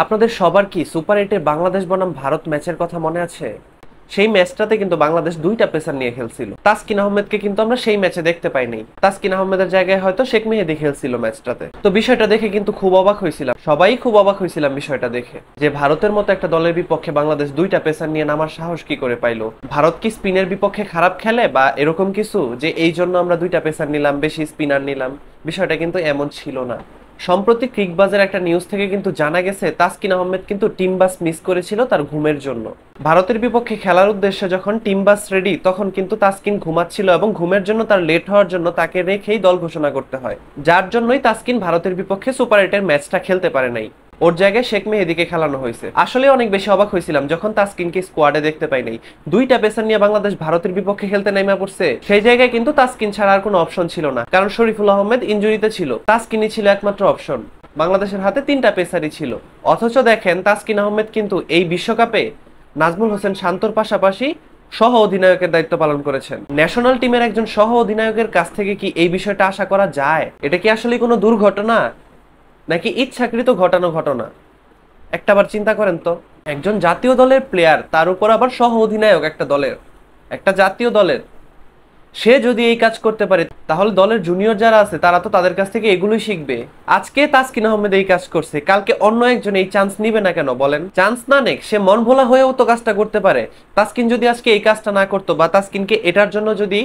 আপনাদের সবার কি সুপার 8-এর বাংলাদেশ বনাম ভারত ম্যাচের কথা মনে আছে? সেই ম্যাচটাতে কিন্তু বাংলাদেশ দুইটা পেসার নিয়ে খেলছিল। তাসকিন আহমেদকে কিন্তু আমরা সেই ম্যাচে দেখতে পাইনি। তাসকিন আহমেদের জায়গায় হয়তো শেখ মেহেদী খেলছিল ম্যাচটাতে। তো বিষয়টা দেখে কিন্তু খুব অবাক হয়েছিলাম, সবাই খুব অবাক হয়েছিলাম বিষয়টা দেখে, যে ভারতের মতো একটা দলের বিপক্ষে বাংলাদেশ দুইটা পেসার নিয়ে নামার সাহস কি করে পাইলো। ভারত কি স্পিনের বিপক্ষে খারাপ খেলে বা এরকম কিছু যে এই জন্য আমরা দুইটা পেসার নিলাম, বেশি স্পিনার নিলাম? বিষয়টা কিন্তু এমন ছিল না। সম্প্রতি ক্রিকবাজের একটা নিউজ থেকে কিন্তু জানা গেছে তাসকিন আহমেদ কিন্তু টিম বাস মিস করেছিল তার ঘুমের জন্য। ভারতের বিপক্ষে খেলার উদ্দেশ্যে যখন টিম বাস রেডি তখন কিন্তু তাসকিন ঘুমাচ্ছিল এবং ঘুমের জন্য তার লেট হওয়ার জন্য তাকে রেখেই দল ঘোষণা করতে হয়, যার জন্যই তাসকিন ভারতের বিপক্ষে সুপার 8-এর ম্যাচটা খেলতে পারে নাই। ওর জায়গায় শেখ মেহেদীকে খেলানো হয়েছে। আসলে অনেক বেশি অবাক হয়েছিলাম যখন তাসকিনকে স্কোয়াডে দেখতে পাই নাই। দুইটা পেসার নিয়ে বাংলাদেশ ভারতের বিপক্ষে খেলতে নেমে পড়ছে, সেই জায়গায় কিন্তু তাসকিন ছাড়া আর কোনো অপশন ছিল না, কারণ শরীফুল আহমেদ ইনজুরিতে ছিল। তাসকিনই ছিল একমাত্র অপশন। বাংলাদেশের হাতে তিনটা পেসারই ছিল। অথচ দেখেন তাসকিন আহমেদ কিন্তু এই বিশ্বকাপে নাজমুল হোসেন শান্তর পাশাপাশি সহ অধিনায়কের দায়িত্ব পালন করেছেন। ন্যাশনাল টিমের একজন সহ অধিনায়কের কাছ থেকে কি এই বিষয়টা আশা করা যায়? এটা কি আসলে কোনো দুর্ঘটনা নাকি ইচ্ছাকৃত ঘটানো ঘটনা? একটাবার চিন্তা করেন তো, একজন জাতীয় দলের প্লেয়ার, তার উপর আবার সহ অধিনায়ক একটা দলের, একটা জাতীয় দলের, সে যদি এই কাজ করতে পারে তাহলে দলের জুনিয়র যারা আছে তারা তো তাদের কাছ থেকে এগুলোই শিখবে। আজকে তাসকিন আহমেদ এই কাজ করছে, কালকে অন্য একজন এই চান্স নিবে না কেন বলেন? চান্স না নেক, সে মন ভোলা হয়েও তো কাজটা করতে পারে। তাসকিন যদি আজকে এই কাজটা না করতো বা তাসকিনকে এটার জন্য যদি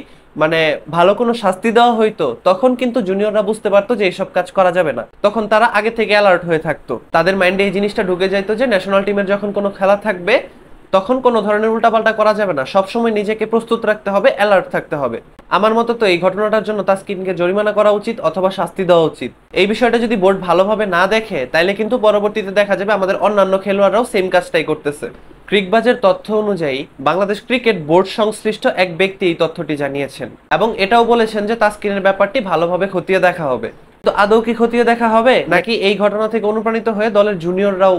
ভালো কোনো শাস্তি দেওয়া হইতো, তখন কিন্তু জুনিয়ররা বুঝতে পারতো যে এইসব কাজ করা যাবে না। তখন তারা আগে থেকে অ্যালার্ট হয়ে থাকতো, তাদের মাইন্ডে এই জিনিসটা ঢুকে যাইতো যে ন্যাশনাল টিমের যখন কোনো খেলা থাকবে তখন কোনো ধরনের উল্টাপাল্টা করা যাবে না, সবসময় নিজেকে প্রস্তুত রাখতে হবে, অ্যালার্ট থাকতে হবে। আমার মতো তো এই ঘটনাটার জন্য তাসকিনকে জরিমানা করা উচিত অথবা শাস্তি দেওয়া উচিত। এই বিষয়টা যদি বোর্ড ভালোভাবে না দেখে তাইলে কিন্তু পরবর্তীতে দেখা যাবে আমাদের অন্যান্য খেলোয়াড়রাও সেম কাজটাই করতেছে। ক্রিকবাজের তথ্য অনুযায়ী বাংলাদেশ ক্রিকেট বোর্ড সংশ্লিষ্ট এক ব্যক্তি এই তথ্যটি জানিয়েছেন এবং এটাও বলেছেন যে তাসকিনের ব্যাপারটি ভালোভাবে খতিয়ে দেখা হবে। তো আদৌ কি খতিয়ে দেখা হবে নাকি এই ঘটনা থেকে অনুপ্রাণিত হয়ে দলের জুনিয়ররাও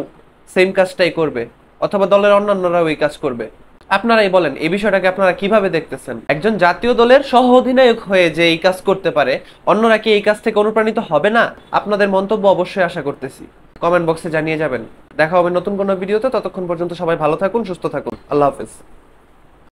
সেম কাজটাই করবে অথবা দলের অন্যান্যরাও এই কাজ করবে? আপনারাই বলেন এই বিষয়টাকে আপনারা কিভাবে দেখতেছেন? একজন জাতীয় দলের সহ অধিনায়ক হয়ে যে এই কাজ করতে পারে, অন্যরা কি এই কাজ থেকে অনুপ্রাণিত হবে না? আপনাদের মন্তব্য অবশ্যই আশা করতেছি, কমেন্ট বক্সে জানিয়ে যাবেন। দেখা হবে নতুন কোনো ভিডিওতে। ততক্ষণ পর্যন্ত সবাই ভালো থাকুন, সুস্থ থাকুন। আল্লাহ হাফেজ।